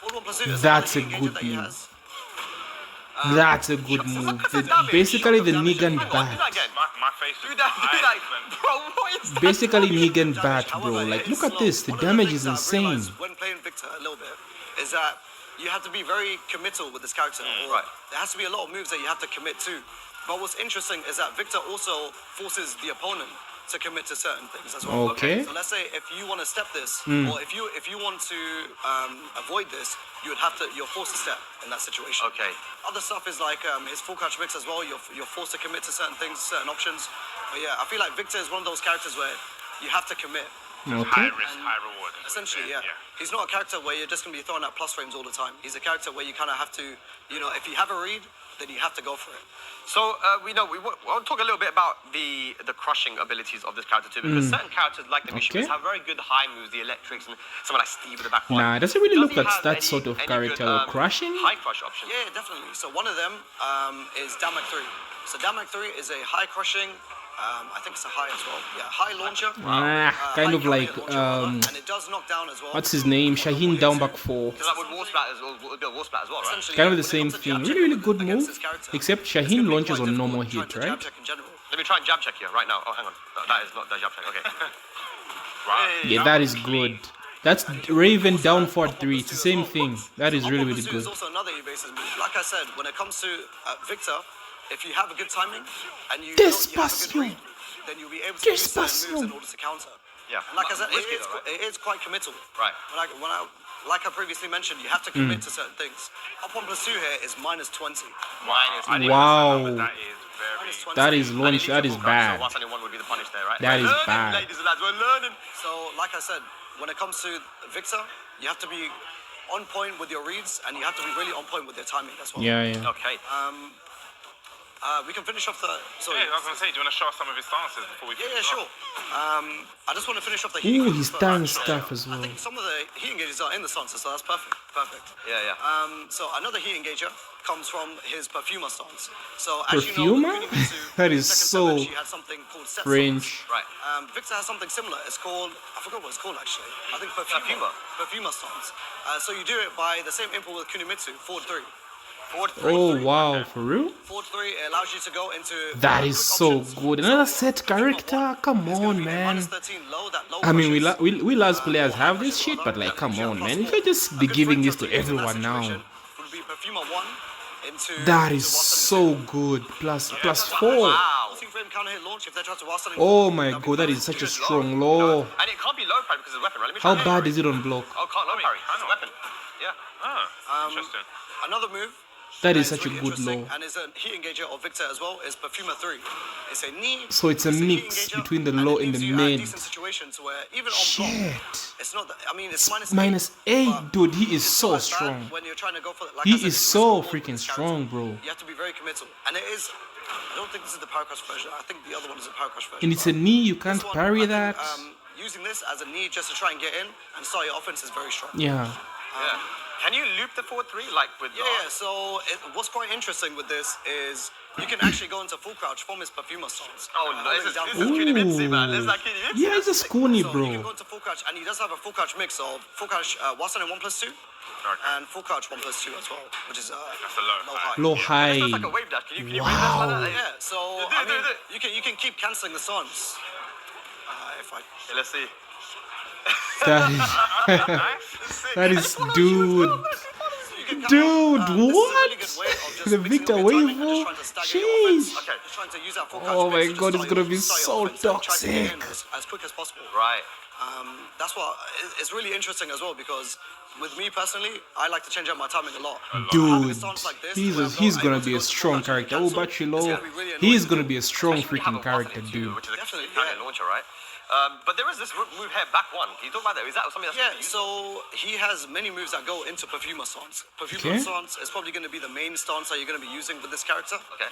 Speaker 2: Forward 1+2 is
Speaker 1: That's
Speaker 2: another
Speaker 1: a
Speaker 2: engager
Speaker 1: good
Speaker 2: that he
Speaker 1: move.
Speaker 2: has.
Speaker 1: That's a good move. Basically, the Negan
Speaker 3: Do that
Speaker 1: bat.
Speaker 3: again.
Speaker 4: My face
Speaker 3: Do
Speaker 4: is
Speaker 3: that,
Speaker 4: eyes,
Speaker 3: bro. What is that?
Speaker 1: Basically, Negan
Speaker 2: Damage,
Speaker 1: bat, bro.
Speaker 2: however,
Speaker 1: Like,
Speaker 2: it
Speaker 1: look
Speaker 2: is
Speaker 1: at
Speaker 2: slow.
Speaker 1: this. The
Speaker 2: One of
Speaker 1: damage
Speaker 2: things
Speaker 1: is
Speaker 2: that I've
Speaker 1: insane.
Speaker 2: realized when playing Victor a little bit is that you have to be very committal with this character. Or
Speaker 3: right.
Speaker 2: There has to be a lot of moves that you have to commit to. But what's interesting is that Victor also forces the opponent to commit to certain things as well.
Speaker 1: Okay.
Speaker 2: So let's say if you want to step this,
Speaker 1: Hmm.
Speaker 2: or if you want to avoid this, you're forced to step in that situation.
Speaker 3: Okay.
Speaker 2: Other stuff is like his full crouch mix as well. You're forced to commit to certain things, certain options. But yeah, I feel like Victor is one of those characters where you have to commit.
Speaker 1: Okay.
Speaker 4: high risk, high reward.
Speaker 2: Essentially, yeah. He's not a character where you're just going to be throwing out plus frames all the time. He's a character where you kind of have to, if you have a read, then you have to go for it.
Speaker 3: So we want to talk a little bit about the crushing abilities of this character too, because certain characters like the Mischievous
Speaker 1: Okay.
Speaker 3: have very good high moves, the electrics, and someone like Steve with the back one.
Speaker 1: Nah, it doesn't really look
Speaker 3: he
Speaker 1: like
Speaker 3: have
Speaker 1: that
Speaker 3: any-
Speaker 1: sort of
Speaker 3: any
Speaker 1: character.
Speaker 3: good,
Speaker 1: Crushing?
Speaker 3: high crush option.
Speaker 2: Yeah, definitely. So one of them is Damak 3. So Damak 3 is a high crushing, I think it's a high as well. Yeah, high launcher.
Speaker 1: Kind
Speaker 2: high
Speaker 1: of like,
Speaker 2: counter launcher, and it does knock down as well.
Speaker 1: what's his name? Shaheen down back 4.
Speaker 3: Because that would war splat as well, would be a war splat as well, right?
Speaker 2: Essentially,
Speaker 1: Kind of
Speaker 2: yeah,
Speaker 1: the
Speaker 2: when it
Speaker 1: same
Speaker 2: comes to
Speaker 1: thing.
Speaker 2: jab
Speaker 1: Really, really
Speaker 2: check
Speaker 1: good
Speaker 2: against
Speaker 1: move.
Speaker 2: this character,
Speaker 1: Except
Speaker 2: it's
Speaker 1: Shaheen
Speaker 2: gonna be
Speaker 1: launches
Speaker 2: quite
Speaker 1: on normal
Speaker 2: difficult
Speaker 1: hit,
Speaker 2: trying to
Speaker 1: right?
Speaker 2: jab check in general.
Speaker 3: Let me try and jab check here right now. Oh, hang on. That is not the jab check. Okay.
Speaker 4: Right.
Speaker 1: Yeah, that is good. That's Raven down for 3. It's the same thing. That is really, really
Speaker 2: There's
Speaker 1: good.
Speaker 2: also another evasive move. Like I said, when it comes to Victor, if you have a good timing and you have a good
Speaker 1: Despacio.
Speaker 2: read, then you'll be able to use certain moves
Speaker 1: Despacio.
Speaker 2: in order to counter.
Speaker 3: Yeah.
Speaker 2: And like I said,
Speaker 3: Risky though, right?
Speaker 2: it is quite committal.
Speaker 3: Right.
Speaker 2: Like I previously mentioned, you have to commit to certain things. Up 1+2 here is -20.
Speaker 1: Wow.
Speaker 4: That is very.
Speaker 2: -20.
Speaker 1: That is
Speaker 3: And
Speaker 1: launch.
Speaker 3: it
Speaker 1: That
Speaker 3: needs
Speaker 1: is
Speaker 3: a full crouch,
Speaker 1: bad.
Speaker 3: So 171 would be the punish there, right?
Speaker 1: That
Speaker 3: We're
Speaker 1: is
Speaker 3: learning,
Speaker 1: bad.
Speaker 3: ladies and lads, we're learning.
Speaker 2: So, like I said, when it comes to Victor, you have to be on point with your reads, and you have to be really on point with your timing as well.
Speaker 1: Yeah, yeah.
Speaker 3: Okay.
Speaker 2: We can finish off the.
Speaker 4: Yeah, I was gonna say, do you want to show us some of his stances before we?
Speaker 2: Yeah, sure. I just want to finish off the
Speaker 1: Ooh,
Speaker 2: heat
Speaker 1: his
Speaker 2: engages,
Speaker 1: stance stuff as
Speaker 2: I
Speaker 1: well.
Speaker 2: think some of the heat engages are in the stances, so that's perfect. Perfect.
Speaker 3: Yeah, yeah.
Speaker 2: So another heat engager comes from his perfumer stance. So
Speaker 1: Perfumer?
Speaker 2: as you know, with Kunimitsu,
Speaker 1: That
Speaker 2: in
Speaker 1: is
Speaker 2: second
Speaker 1: so
Speaker 2: server, she had something called set
Speaker 1: French.
Speaker 2: stance.
Speaker 3: Right.
Speaker 2: Victor has something similar. It's called, I forgot what it's called actually. I think perfumer. Perfumer stance. So you do it by the same input with Kunimitsu, forward 3. Forward 3.
Speaker 1: Oh wow, for real?
Speaker 2: Forward 3 it allows you to go into.
Speaker 1: That is
Speaker 2: quick
Speaker 1: so
Speaker 2: options.
Speaker 1: good. Another set
Speaker 2: Perfumer
Speaker 1: character?
Speaker 2: 1
Speaker 1: Come
Speaker 2: is gonna
Speaker 1: on,
Speaker 2: be a
Speaker 1: man.
Speaker 2: -13 low, that low
Speaker 1: I mean,
Speaker 2: crushes.
Speaker 1: we Lars players
Speaker 2: Or high
Speaker 1: have this
Speaker 2: crushes
Speaker 1: shit,
Speaker 2: rather,
Speaker 1: but like,
Speaker 2: that
Speaker 1: come
Speaker 2: gives you a
Speaker 1: on,
Speaker 2: plus
Speaker 1: man. You
Speaker 2: 4.
Speaker 1: can't just
Speaker 2: A
Speaker 1: be
Speaker 2: good
Speaker 1: giving
Speaker 2: Victor
Speaker 1: this to
Speaker 2: use in that
Speaker 1: everyone
Speaker 2: situation
Speaker 1: now.
Speaker 2: would be perfumer 1 into.
Speaker 1: That is
Speaker 2: into Wasanin
Speaker 1: so
Speaker 2: 2.
Speaker 1: good. Plus
Speaker 2: Wow.
Speaker 1: 4.
Speaker 2: 14-frame counter hit launch if they try to Wasanin
Speaker 1: Oh
Speaker 2: 2,
Speaker 1: my
Speaker 2: that'd be
Speaker 1: god, that is
Speaker 2: perfect.
Speaker 1: such a
Speaker 3: Good
Speaker 1: strong
Speaker 3: low.
Speaker 1: law.
Speaker 3: And it can't be low parry because it's a weapon, right? Let me
Speaker 1: How
Speaker 3: try
Speaker 1: bad is it on block?
Speaker 3: Oh, can't low parry. It's a weapon. Yeah.
Speaker 4: Interesting.
Speaker 2: Another move.
Speaker 1: That is
Speaker 2: that
Speaker 1: such a
Speaker 2: really
Speaker 1: good
Speaker 2: interesting,
Speaker 1: law.
Speaker 2: and is a heat engager of Victor as well. Is Perfumer 3. It's a knee.
Speaker 1: So it's a
Speaker 2: heat
Speaker 1: mix
Speaker 2: engager,
Speaker 1: between the
Speaker 2: and
Speaker 1: low
Speaker 2: it
Speaker 1: and
Speaker 2: leaves
Speaker 1: the
Speaker 2: you at
Speaker 1: mid.
Speaker 2: decent situations where even on block,
Speaker 1: Shit.
Speaker 2: it's not. I mean, it's
Speaker 1: Minus 8,
Speaker 2: but
Speaker 1: dude. He is
Speaker 2: it's
Speaker 1: so
Speaker 2: not as bad
Speaker 1: strong.
Speaker 2: when you're trying to go for. Like
Speaker 1: He
Speaker 2: I said,
Speaker 1: is
Speaker 2: it's
Speaker 1: so
Speaker 2: risk reward with
Speaker 1: freaking
Speaker 2: this character.
Speaker 1: strong, bro.
Speaker 2: You have to be very committal, and it is. I don't think this is the Power Crush version. I think the other one is a Power Crush version.
Speaker 1: And it's a
Speaker 2: but
Speaker 1: knee, you
Speaker 2: this
Speaker 1: can't
Speaker 2: one,
Speaker 1: parry
Speaker 2: I think,
Speaker 1: that.
Speaker 2: using this as a knee just to try and get in and start your offense is very strong.
Speaker 1: Yeah.
Speaker 3: Yeah. Can you loop the forward 3 like with?
Speaker 2: Yeah. So what's quite interesting with this is you can actually go into full crouch from his perfumer stance.
Speaker 3: Oh no, this is
Speaker 1: Ooh.
Speaker 3: Kunimitsu, man. This is like Kunimitsu.
Speaker 1: Yeah, it's a Scoonie,
Speaker 2: So you can go
Speaker 1: bro.
Speaker 2: into full crouch, and he does have a full crouch mix of full crouch Wasanin 1+2 and full crouch 1+2 as well, which is
Speaker 4: That's a low high.
Speaker 1: Low
Speaker 3: This
Speaker 1: high.
Speaker 3: looks like a wave dash. Can you wave dash like that?
Speaker 2: Yeah. So
Speaker 3: Do
Speaker 2: I
Speaker 3: it,
Speaker 2: mean,
Speaker 3: do it.
Speaker 2: you can keep canceling the stance. If I
Speaker 3: Okay, let's see.
Speaker 1: That
Speaker 4: Nice.
Speaker 1: is, dude. Dude, what? The Victor wave, bro. Jeez.
Speaker 3: Okay.
Speaker 2: Just trying to use that full
Speaker 1: Oh
Speaker 2: crouch
Speaker 1: my
Speaker 2: mix to
Speaker 1: god,
Speaker 2: just
Speaker 1: it's gonna be
Speaker 2: start
Speaker 1: so
Speaker 2: your offense and try to get in
Speaker 1: toxic.
Speaker 2: as quick as possible.
Speaker 3: Right.
Speaker 2: That's what it's really interesting as well because with me personally, I like to change up my timing a lot.
Speaker 1: Dude,
Speaker 2: Having a stance like this, where I'm
Speaker 1: he's
Speaker 2: not
Speaker 1: gonna
Speaker 2: able to
Speaker 1: be
Speaker 2: go
Speaker 1: a
Speaker 2: to full
Speaker 1: strong
Speaker 2: crouch and
Speaker 1: character. Oh,
Speaker 2: cancel,
Speaker 1: but you
Speaker 2: it's
Speaker 1: know,
Speaker 2: gonna be really
Speaker 1: he's
Speaker 2: annoying
Speaker 1: gonna
Speaker 2: to
Speaker 1: be
Speaker 2: do.
Speaker 1: a strong
Speaker 3: Especially when you
Speaker 1: freaking
Speaker 3: have a
Speaker 1: character,
Speaker 3: Wasanin 2,
Speaker 1: dude.
Speaker 3: which is a
Speaker 2: Definitely,
Speaker 3: counter
Speaker 2: yeah.
Speaker 3: launcher, right? But there is this move here, back 1. Can you talk about that? Is that something that's
Speaker 2: Yeah,
Speaker 3: really
Speaker 2: so he has many moves that go into Perfumer stance. Perfumer
Speaker 1: Okay.
Speaker 2: stance is probably going to be the main stance that you're going to be using with this character.
Speaker 3: Okay.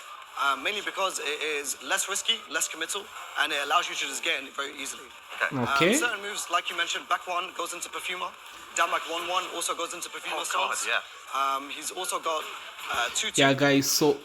Speaker 2: Mainly because it is less risky, less committal, and it allows you to just get in very easily.
Speaker 1: Okay.
Speaker 2: Certain moves, like you mentioned, back 1 goes into Perfumer. Down back 1-1 also goes into Perfumer
Speaker 3: Oh, God,
Speaker 2: stance.
Speaker 3: yeah.
Speaker 2: He's also got 2-2.
Speaker 1: Yeah, guys, so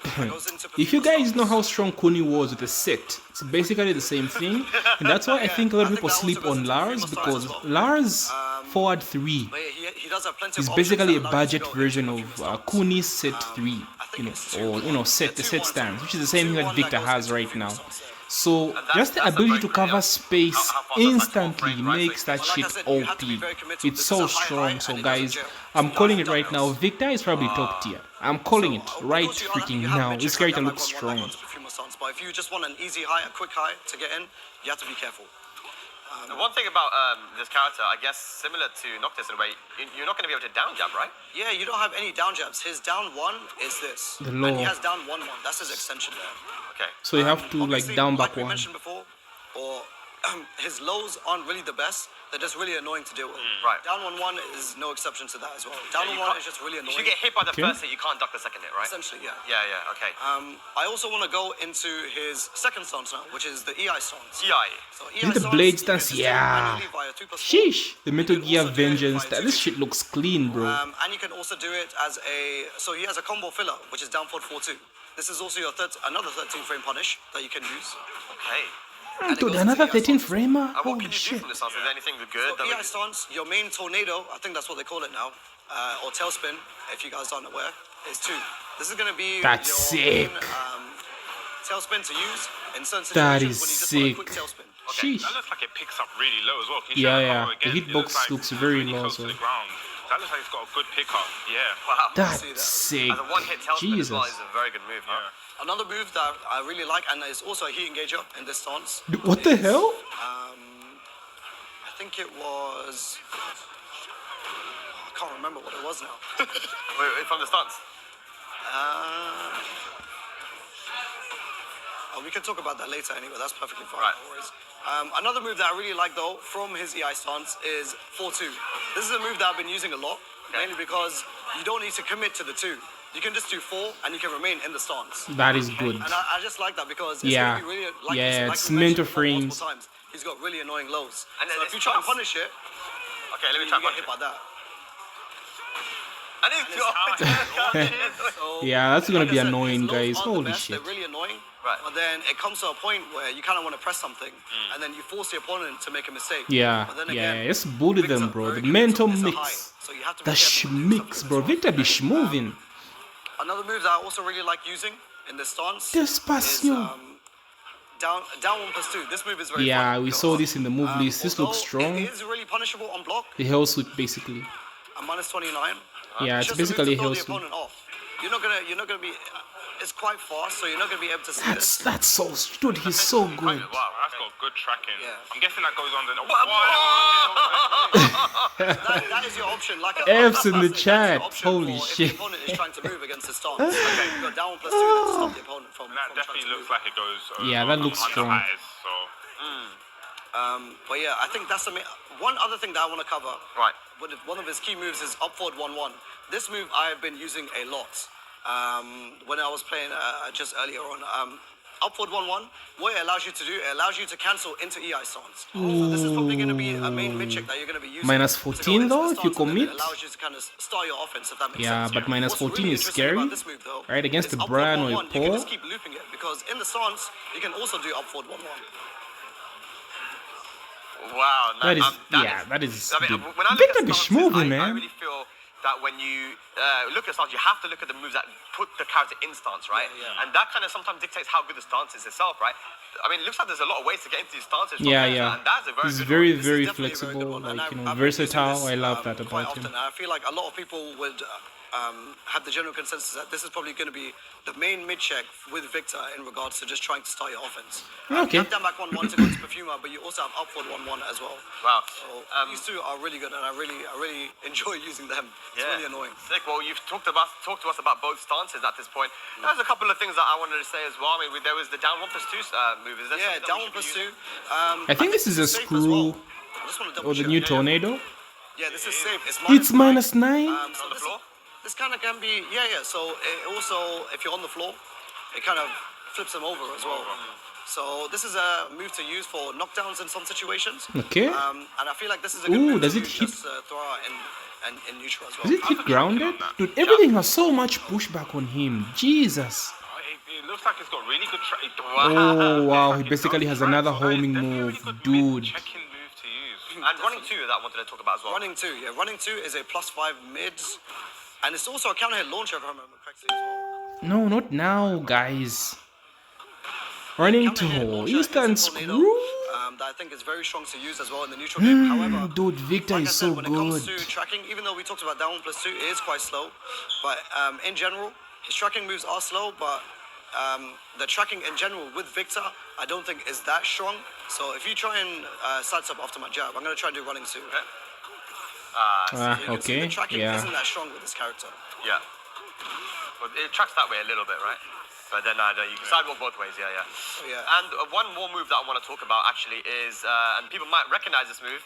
Speaker 1: if you guys know how strong Kuni was with the set, it's basically the same thing. And that's why I think a lot of people sleep on Lars, because Lars forward 3
Speaker 2: But yeah, he does have plenty
Speaker 1: is
Speaker 2: of options
Speaker 1: basically a
Speaker 2: that allow you to
Speaker 1: budget
Speaker 2: go into
Speaker 1: version
Speaker 2: Perfumer
Speaker 1: of
Speaker 2: stance.
Speaker 1: Kuni's set 3, you know,
Speaker 2: it's
Speaker 1: or you know, set the set
Speaker 2: 2-1,
Speaker 1: stance, which is the same thing that
Speaker 2: 2-1
Speaker 1: Victor
Speaker 2: goes
Speaker 1: has
Speaker 2: into
Speaker 1: right
Speaker 2: Perfumer
Speaker 1: now.
Speaker 2: stance, yeah.
Speaker 1: So just the
Speaker 3: that's a
Speaker 1: ability to
Speaker 3: breakthrough,
Speaker 1: cover
Speaker 3: yeah.
Speaker 1: space
Speaker 3: How fast is that?
Speaker 1: instantly
Speaker 3: 4 frames, right?
Speaker 1: makes that
Speaker 2: Like I
Speaker 1: shit
Speaker 2: said, you have
Speaker 1: OP.
Speaker 2: to be very committal.
Speaker 1: It's
Speaker 2: This
Speaker 1: so
Speaker 2: is a high
Speaker 1: strong.
Speaker 2: and
Speaker 1: So
Speaker 2: it
Speaker 1: guys,
Speaker 2: doesn't jail.
Speaker 1: I'm
Speaker 2: So
Speaker 1: calling
Speaker 2: down
Speaker 1: it right now.
Speaker 2: else.
Speaker 1: Victor is probably top tier. I'm calling it right freaking now. This character looks strong.
Speaker 2: But if you just want an easy high, a quick high to get in, you have to be careful.
Speaker 3: The one thing about this character, I guess, similar to Noctis in a way, you're not going to be able to down jab, right?
Speaker 2: Yeah, you don't have any down jabs. His down 1 is this.
Speaker 1: The
Speaker 2: And
Speaker 1: low.
Speaker 2: he has down 1-1. That's his extension there.
Speaker 3: Okay.
Speaker 1: So you have to like
Speaker 2: Obviously,
Speaker 1: down back
Speaker 2: like we
Speaker 1: one.
Speaker 2: mentioned before, or his lows aren't really the best. They're just really annoying to deal with.
Speaker 3: Right.
Speaker 2: Down 1-1 is no exception to that as well. Down
Speaker 3: You
Speaker 2: 1-1
Speaker 3: can't-
Speaker 2: is just really
Speaker 3: If
Speaker 2: annoying.
Speaker 3: you get hit by the
Speaker 1: Okay.
Speaker 3: first hit, you can't duck the second hit, right?
Speaker 2: Essentially, yeah.
Speaker 3: Yeah, okay.
Speaker 2: I also want to go into his second stance now, which is the EI stance.
Speaker 3: EI.
Speaker 2: So
Speaker 1: Is it the blade stance? Yeah. Sheesh. The Metal Gear Vengeance. This shit looks clean, bro.
Speaker 2: And you can also do it as a. So he has a combo filler, which is down forward 4-2. This is also your another 13 frame punish that you can use.
Speaker 3: Okay.
Speaker 2: And it
Speaker 1: Dude,
Speaker 2: goes
Speaker 1: another
Speaker 2: into EI
Speaker 1: 13
Speaker 2: stance.
Speaker 1: framer?
Speaker 3: And what
Speaker 1: Holy
Speaker 3: can you do
Speaker 1: shit.
Speaker 3: from this stance? Is there anything good?
Speaker 2: So EI stance, your main tornado, I think that's what they call it now, or tailspin, if you guys aren't aware, is 2. This is going to be
Speaker 1: That's
Speaker 2: your
Speaker 1: sick.
Speaker 2: main, tailspin to use in certain situations
Speaker 1: That
Speaker 2: when you
Speaker 1: is
Speaker 2: just want a
Speaker 1: sick.
Speaker 2: quick tailspin.
Speaker 4: Okay,
Speaker 1: Sheesh.
Speaker 4: that looks like it picks up really low as well. Can you
Speaker 1: Yeah,
Speaker 4: show that
Speaker 1: yeah.
Speaker 4: power
Speaker 1: The
Speaker 4: again? It
Speaker 1: hitbox looks very
Speaker 4: really
Speaker 1: low
Speaker 4: close
Speaker 1: as
Speaker 4: to
Speaker 1: well.
Speaker 4: the ground. That looks like it's got a good pickup. Yeah.
Speaker 3: Wow.
Speaker 1: That's sick.
Speaker 3: As a one-hit tailspin as well
Speaker 1: Jesus.
Speaker 3: is a very good move, huh?
Speaker 2: Another move that I really like, and is also a heat engager in this stance.
Speaker 1: Dude, what the
Speaker 2: is,
Speaker 1: hell?
Speaker 2: I think it was. I can't remember what it was now.
Speaker 3: Wait, from the stance.
Speaker 2: We can talk about that later anyway. That's perfectly fine.
Speaker 3: Right.
Speaker 2: No worries. Another move that I really like though from his EI stance is 4-2. This is a move that I've been using a lot, mainly because you don't need to commit to the 2. You can just do 4 and you can remain in the stance.
Speaker 1: That is good.
Speaker 2: And I just like that because it's
Speaker 1: Yeah.
Speaker 2: gonna be really like
Speaker 1: Yeah,
Speaker 2: like
Speaker 1: it's
Speaker 2: we
Speaker 1: mental
Speaker 2: mentioned
Speaker 1: frames.
Speaker 2: multiple times. He's got really annoying lows.
Speaker 3: And then
Speaker 2: So if
Speaker 3: it's
Speaker 2: you try and
Speaker 3: tough.
Speaker 2: punish it,
Speaker 3: Okay, let me
Speaker 2: you
Speaker 3: try
Speaker 2: get
Speaker 3: punch
Speaker 2: hit
Speaker 3: it.
Speaker 2: by that.
Speaker 3: And it's
Speaker 2: So,
Speaker 1: Yeah, that's gonna
Speaker 2: like
Speaker 1: be
Speaker 2: I said,
Speaker 1: annoying,
Speaker 2: his lows
Speaker 1: guys.
Speaker 2: aren't the
Speaker 1: Holy
Speaker 2: best,
Speaker 1: shit.
Speaker 2: They're really annoying.
Speaker 3: Right.
Speaker 2: But then it comes to a point where you kind of want to press something, and then you force the opponent to make a mistake.
Speaker 1: Yeah,
Speaker 2: But then
Speaker 1: yeah,
Speaker 2: again,
Speaker 1: just bully them,
Speaker 2: Victor,
Speaker 1: bro.
Speaker 2: very
Speaker 1: The
Speaker 2: good
Speaker 1: mental
Speaker 2: Victor, it's a
Speaker 1: mix.
Speaker 2: high, so you have to
Speaker 1: The
Speaker 2: be careful to do
Speaker 1: schmix,
Speaker 2: something
Speaker 1: bro.
Speaker 2: as well.
Speaker 1: Victor be schmoving.
Speaker 2: Another move that I also really like using in this stance is
Speaker 1: Despacio.
Speaker 2: down 1+2. This move is very
Speaker 1: Yeah,
Speaker 2: fun
Speaker 1: we
Speaker 2: because,
Speaker 1: saw this in the move list. This looks
Speaker 2: although
Speaker 1: strong.
Speaker 2: It is really punishable on block.
Speaker 1: The hell sweep, basically.
Speaker 2: A -29.
Speaker 1: Yeah, it's
Speaker 2: just
Speaker 1: basically
Speaker 2: a move
Speaker 1: hell
Speaker 2: to throw the
Speaker 1: sweep.
Speaker 2: opponent off. You're not gonna be. It's quite fast, so you're not gonna be able to see this.
Speaker 1: That's so, dude. He's so good.
Speaker 4: Wow, that's got good tracking.
Speaker 2: Yeah.
Speaker 4: I'm guessing that goes on the.
Speaker 2: That is your option. Like
Speaker 1: F's in the
Speaker 2: that's
Speaker 1: chat.
Speaker 2: your option
Speaker 1: Holy
Speaker 2: for
Speaker 1: shit.
Speaker 2: If the opponent is trying to move against his stance. Okay, you got down +2 to stop the opponent from.
Speaker 4: And that
Speaker 2: from
Speaker 4: definitely
Speaker 2: trying to
Speaker 4: looks
Speaker 2: move.
Speaker 4: like it goes.
Speaker 1: Yeah, that looks
Speaker 4: on the
Speaker 1: strong.
Speaker 4: highs, so.
Speaker 2: But yeah, I think that's the one other thing that I want to cover.
Speaker 3: Right.
Speaker 2: One of his key moves is up forward 1-1. This move I have been using a lot. When I was playing just earlier on. Up forward 1-1, what it allows you to do, it allows you to cancel into EI stance. So this is probably going to be a main mid check that you're going to be using.
Speaker 1: Minus
Speaker 2: to go
Speaker 1: 14
Speaker 2: into the
Speaker 1: though, if you
Speaker 2: stance, and then
Speaker 1: commit.
Speaker 2: It allows you to kind of start your offense, if that makes
Speaker 1: Yeah,
Speaker 2: sense.
Speaker 1: but minus
Speaker 2: What's
Speaker 1: 14
Speaker 2: really
Speaker 1: is
Speaker 2: interesting
Speaker 1: scary.
Speaker 2: about this move, though,
Speaker 1: Right, against
Speaker 2: is
Speaker 1: the
Speaker 2: up forward
Speaker 1: Brian or
Speaker 2: 1-1, you can
Speaker 1: Paul.
Speaker 2: just keep looping it, because in the stance, you can also do up forward 1-1.
Speaker 3: Wow,
Speaker 1: That is,
Speaker 3: that
Speaker 1: yeah, that is.
Speaker 3: I mean,
Speaker 1: Dude.
Speaker 3: when I look
Speaker 1: Victor
Speaker 3: at
Speaker 1: be
Speaker 3: stances,
Speaker 1: schmoving,
Speaker 3: I
Speaker 1: man.
Speaker 3: really feel that when you look at stance, you have to look at the moves that put the character in stance, right?
Speaker 2: Yeah.
Speaker 3: And that kind of sometimes dictates how good the stance is itself, right? I mean, it looks like there's a lot of ways to get into these stances. From
Speaker 1: Yeah,
Speaker 3: there,
Speaker 1: yeah.
Speaker 3: And that's a very
Speaker 1: He's
Speaker 3: good
Speaker 1: very,
Speaker 3: one.
Speaker 2: This is
Speaker 1: very
Speaker 2: definitely a very good
Speaker 1: flexible,
Speaker 2: one, and
Speaker 1: like,
Speaker 2: I've been using
Speaker 1: versatile.
Speaker 2: this,
Speaker 1: I love that
Speaker 2: quite
Speaker 1: about
Speaker 2: often.
Speaker 1: him.
Speaker 2: And I feel like a lot of people would have the general consensus that this is probably going to be the main mid check with Victor in regards to just trying to start your offense.
Speaker 1: Okay.
Speaker 2: You have down back 1-1 to go to Perfuma, but you also have upward 1-1 as well.
Speaker 3: Wow.
Speaker 2: So these two are really good, and I really enjoy using them. It's really annoying.
Speaker 3: Sick. Well, you've talked to us about both stances at this point. There's a couple of things that I wanted to say as well. I mean, there was the down 1+2 move. Is there
Speaker 2: Yeah,
Speaker 3: something that
Speaker 2: down
Speaker 3: we should be
Speaker 2: 1+2.
Speaker 1: I think this is a
Speaker 2: safe as
Speaker 1: screw
Speaker 2: well. I just want to
Speaker 1: or
Speaker 2: double
Speaker 1: the
Speaker 2: check.
Speaker 1: new tornado.
Speaker 2: Yeah, this is safe.
Speaker 1: It's minus 9.
Speaker 2: So
Speaker 3: on the floor?
Speaker 2: This kind of can be, yeah. So it also, if you're on the floor, it kind of flips them over as well. So this is a move to use for knockdowns in some situations.
Speaker 1: Okay.
Speaker 2: And I feel like this is a good
Speaker 1: Ooh,
Speaker 2: move
Speaker 1: does
Speaker 2: to
Speaker 1: it hit-
Speaker 2: just throw out in neutral as well.
Speaker 1: Does it hit grounded? Dude, everything has so much pushback on him. Jesus.
Speaker 4: It looks like it's got really good track.
Speaker 1: Oh, wow. He basically has another homing move. Dude.
Speaker 4: Checking move to use.
Speaker 3: And running 2 that I wanted to talk about as well.
Speaker 2: Running 2, yeah. Running 2 is a +5 mids. And it's also a counter hit launcher, if I remember correctly as well.
Speaker 1: No, not now, guys. Running
Speaker 2: Counter hit
Speaker 1: to
Speaker 2: launcher is a
Speaker 1: instant
Speaker 2: tornado,
Speaker 1: screw.
Speaker 2: that I think is very strong to use as well in the neutral game. However,
Speaker 1: Dude, Victor
Speaker 2: like I
Speaker 1: is
Speaker 2: said,
Speaker 1: so
Speaker 2: when it comes
Speaker 1: good.
Speaker 2: to tracking, even though we talked about down 1+2, it is quite slow. But in general, his tracking moves are slow, but the tracking in general with Victor, I don't think is that strong. So if you try and sidestep after my jab, I'm going to try and do running 2.
Speaker 3: Okay.
Speaker 2: So you can see
Speaker 1: Okay,
Speaker 2: the tracking
Speaker 1: yeah.
Speaker 2: isn't that strong with this character.
Speaker 3: Yeah. Well, it tracks that way a little bit, right? But then you can sidewalk both ways, yeah.
Speaker 2: So yeah.
Speaker 3: And one more move that I want to talk about actually is, and people might recognize this move,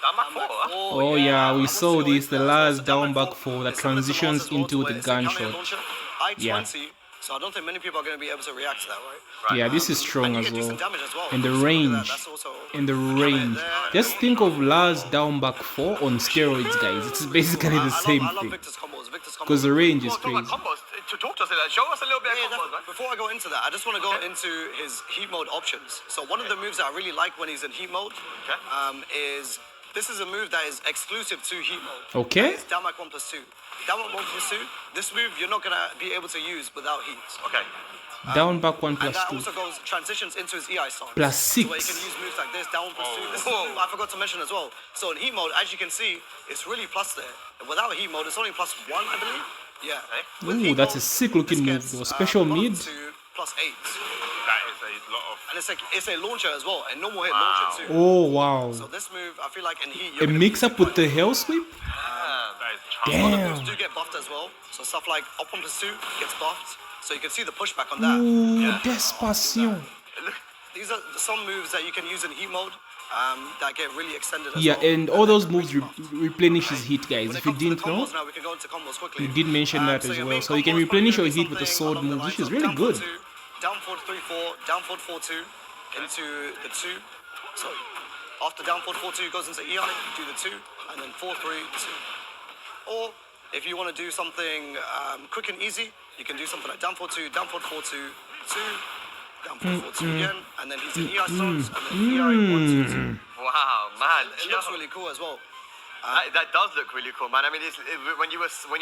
Speaker 3: down back 4.
Speaker 1: Oh, yeah, we
Speaker 2: I
Speaker 1: saw
Speaker 2: want to go
Speaker 1: this,
Speaker 2: into
Speaker 1: the
Speaker 2: that as well.
Speaker 1: last
Speaker 2: So
Speaker 1: down back
Speaker 2: four
Speaker 1: 4 that
Speaker 2: is similar to Mars
Speaker 1: transitions
Speaker 2: as well,
Speaker 1: into
Speaker 2: where
Speaker 1: the
Speaker 2: it's a counter hit
Speaker 1: gunshot.
Speaker 2: launcher, I-20, so I don't think many people are going to be able to react to that, right?
Speaker 1: Yeah, this is strong
Speaker 2: And you
Speaker 1: as
Speaker 2: get decent
Speaker 1: well.
Speaker 2: damage as well.
Speaker 1: And the
Speaker 2: So look at that,
Speaker 1: range.
Speaker 2: that's also
Speaker 1: In the
Speaker 2: counter hit
Speaker 1: range.
Speaker 2: there.
Speaker 1: Just think of Lars down back 4 on steroids, guys. It's basically the same
Speaker 2: I love
Speaker 1: thing.
Speaker 2: Victor's combos.
Speaker 1: Because the range is
Speaker 3: Well, talk about
Speaker 1: crazy.
Speaker 3: combos. To talk to us, show us a little bit
Speaker 2: Yeah,
Speaker 3: of combos, man.
Speaker 2: before I go into that, I just want to go into his heat mode options. So one of the moves that I really like when he's in heat mode is this is a move that is exclusive to heat mode.
Speaker 1: Okay.
Speaker 2: It's down back 1+2. Down back 1+2. This move you're not gonna be able to use without heat.
Speaker 3: Okay.
Speaker 1: Down back 1
Speaker 2: And
Speaker 1: plus
Speaker 2: that
Speaker 1: 2.
Speaker 2: also goes transitions into his EI stance.
Speaker 1: Plus
Speaker 2: So where you
Speaker 1: 6.
Speaker 2: can use moves like this, down 1+2. This is a move I forgot to mention as well. So in heat mode, as you can see, it's really plus there. Without heat mode, it's only +1, I believe. Yeah. With
Speaker 1: Ooh,
Speaker 2: heat
Speaker 1: that's a
Speaker 2: mode,
Speaker 1: sick looking
Speaker 2: this
Speaker 1: move
Speaker 2: gets,
Speaker 1: though. Special
Speaker 2: up
Speaker 1: mid.
Speaker 2: to +8.
Speaker 4: That is a lot of.
Speaker 2: And it's a launcher as well, a normal hit launcher too.
Speaker 1: Oh, wow.
Speaker 2: So this move, I feel like in heat,
Speaker 1: A mix up with the hell sweep?
Speaker 4: That is
Speaker 1: Damn.
Speaker 2: Moves do get buffed as well. So stuff like up 1 plus 2 gets buffed. So you can see the pushback on that.
Speaker 1: Ooh, Despacio.
Speaker 2: These are some moves that you can use in heat mode that get really extended as
Speaker 1: Yeah,
Speaker 2: well.
Speaker 1: and all those moves
Speaker 2: really buffed.
Speaker 1: replenish his hit, guys.
Speaker 2: When
Speaker 1: If
Speaker 2: it
Speaker 1: you
Speaker 2: comes to the
Speaker 1: didn't know,
Speaker 2: combos now, we can go into combos quickly.
Speaker 1: you did mention that as
Speaker 2: your
Speaker 1: well.
Speaker 2: main
Speaker 1: So you can
Speaker 2: combo is
Speaker 1: replenish your
Speaker 2: probably
Speaker 1: hit with the
Speaker 2: something
Speaker 1: sword
Speaker 2: along the
Speaker 1: moves, which
Speaker 2: lines
Speaker 1: is
Speaker 2: of
Speaker 1: really
Speaker 2: down forward
Speaker 1: good.
Speaker 2: 2, down forward 3-4, down forward 4-2 into the 2. So after down forward 4-2 goes into EI, do the 2, and then 4-3-2. Or if you want to do something quick and easy, you can do something like down forward 2, down forward 4-2, 2, down forward 4-2 again, and then he's in EI stones, and then EI 1-2-2.
Speaker 3: Wow, man.
Speaker 2: It looks really cool as well.
Speaker 3: That does look really cool, man. I mean, when you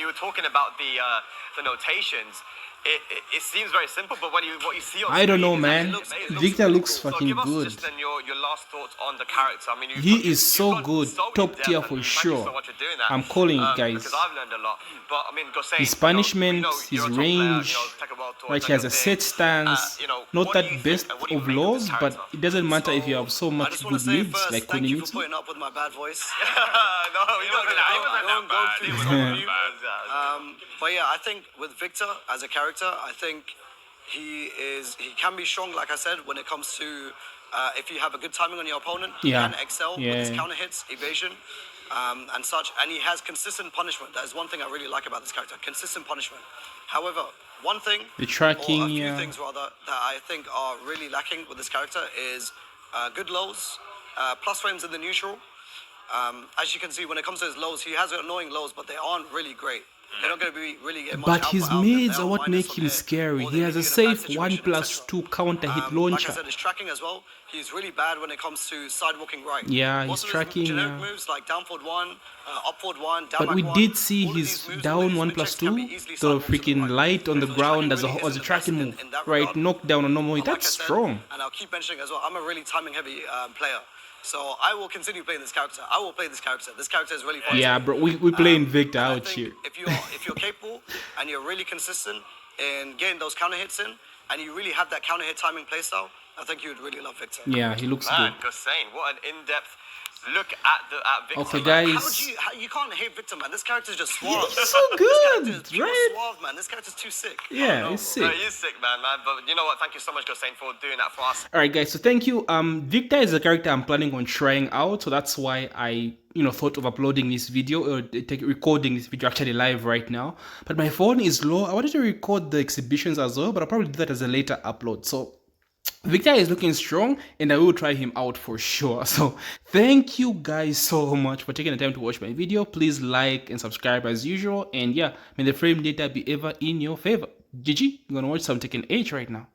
Speaker 3: were talking about the notations, it seems very simple, but what you see on
Speaker 1: I don't know,
Speaker 3: screen
Speaker 1: man.
Speaker 3: is actually amazing.
Speaker 1: Victor looks
Speaker 3: So
Speaker 1: fucking
Speaker 3: give us
Speaker 1: good.
Speaker 3: just then your last thoughts on the character. I mean,
Speaker 1: He is so
Speaker 3: gone
Speaker 1: good.
Speaker 3: so
Speaker 1: Top
Speaker 3: in-depth,
Speaker 1: tier
Speaker 3: and
Speaker 1: for
Speaker 3: thank
Speaker 1: sure.
Speaker 3: you so much for doing that.
Speaker 1: I'm calling it, guys.
Speaker 3: Because I've learned a lot. But I mean, Gosain,
Speaker 1: His punishment,
Speaker 3: you're
Speaker 1: his
Speaker 3: a top
Speaker 1: range,
Speaker 3: player, Tekken World Tour,
Speaker 1: right? He has a
Speaker 3: Tekken
Speaker 1: set
Speaker 3: thing.
Speaker 1: stance.
Speaker 3: What
Speaker 1: Not
Speaker 3: do
Speaker 1: that
Speaker 3: you
Speaker 1: best
Speaker 3: think, and what do you
Speaker 1: of
Speaker 3: make
Speaker 1: laws,
Speaker 3: this
Speaker 1: but
Speaker 3: character?
Speaker 1: it doesn't matter if you have so
Speaker 2: I
Speaker 1: much
Speaker 2: just want
Speaker 1: good
Speaker 2: to say
Speaker 1: mids
Speaker 2: first,
Speaker 1: like
Speaker 2: thank you for
Speaker 1: Kunimitsu.
Speaker 2: putting up with my bad voice.
Speaker 3: No, he wasn't that bad. He wasn't that bad.
Speaker 2: But yeah, I think with Victor as a character, I think he can be strong, like I said, when it comes to if you have a good timing on your opponent,
Speaker 1: Yeah.
Speaker 2: he can excel with his counter hits, evasion, and such, and he has consistent punishment. That is one thing I really like about this character, consistent punishment. However, one thing,
Speaker 1: The tracking,
Speaker 2: or a few
Speaker 1: yeah.
Speaker 2: things rather, that I think are really lacking with this character is good lows, plus frames in the neutral. As you can see, when it comes to his lows, he has annoying lows, but they aren't really great. They're not going to be really getting much
Speaker 1: But
Speaker 2: output
Speaker 1: his
Speaker 2: out of them.
Speaker 1: mids
Speaker 2: They
Speaker 1: are what
Speaker 2: minus
Speaker 1: make
Speaker 2: on
Speaker 1: him
Speaker 2: hit,
Speaker 1: scary.
Speaker 2: or
Speaker 1: He
Speaker 2: they
Speaker 1: has a
Speaker 2: leave you in bad
Speaker 1: safe
Speaker 2: situation,
Speaker 1: 1+2 counter hit
Speaker 2: Like
Speaker 1: launcher.
Speaker 2: I said, his tracking as well. He's really bad when it comes to sidewalking right.
Speaker 1: Yeah,
Speaker 2: Most
Speaker 1: his
Speaker 2: of
Speaker 1: tracking,
Speaker 2: generic
Speaker 1: yeah.
Speaker 2: moves like down forward 1, up forward 1, down
Speaker 1: But
Speaker 2: back
Speaker 1: we
Speaker 2: 1,
Speaker 1: did see
Speaker 2: all of
Speaker 1: his
Speaker 2: these moves, all
Speaker 1: down
Speaker 2: of these
Speaker 1: 1+2,
Speaker 2: mid-checks can be easily
Speaker 1: the
Speaker 2: sidewalked to
Speaker 1: freaking
Speaker 2: right.
Speaker 1: light on the
Speaker 2: So his
Speaker 1: ground as
Speaker 2: tracking really
Speaker 1: a
Speaker 2: isn't the
Speaker 1: tracking
Speaker 2: best
Speaker 1: move.
Speaker 2: in that
Speaker 1: Right,
Speaker 2: regard.
Speaker 1: knockdown on normal hit.
Speaker 2: But like
Speaker 1: That's
Speaker 2: I said,
Speaker 1: strong.
Speaker 2: And I'll keep mentioning as well, I'm a really timing heavy player. So I will continue playing this character. I will play this character. This character is really fun.
Speaker 1: Yeah, bro, we playing Victor
Speaker 2: And I
Speaker 1: out
Speaker 2: think
Speaker 1: here.
Speaker 2: if you're capable and you're really consistent in getting those counter hits in, and you really have that counter hit timing playstyle, I think you would really love Victor.
Speaker 1: Yeah, he looks good.
Speaker 3: Man, Gosain, what an in-depth look at Victor.
Speaker 1: Okay,
Speaker 3: man.
Speaker 1: guys.
Speaker 2: You can't hate Victor, man. This character's just suave.
Speaker 1: He's so
Speaker 2: This
Speaker 1: good,
Speaker 2: character is pure
Speaker 1: right?
Speaker 2: suave, man. This character's too sick. I
Speaker 1: Yeah,
Speaker 2: don't
Speaker 1: it's
Speaker 2: know.
Speaker 1: sick.
Speaker 3: He is sick, man. But you know what? Thank you so much, Gosain, for doing that for us.
Speaker 1: Alright guys, so thank you. Victor is a character I'm planning on trying out, so that's why I thought of uploading this video or recording this video actually live right now. But my phone is low. I wanted to record the exhibitions as well, but I'll probably do that as a later upload. So Victor is looking strong and I will try him out for sure. So thank you guys so much for taking the time to watch my video. Please like and subscribe as usual, and yeah, may the frame data be ever in your favor. GG, you're gonna watch some Tekken 8 right now.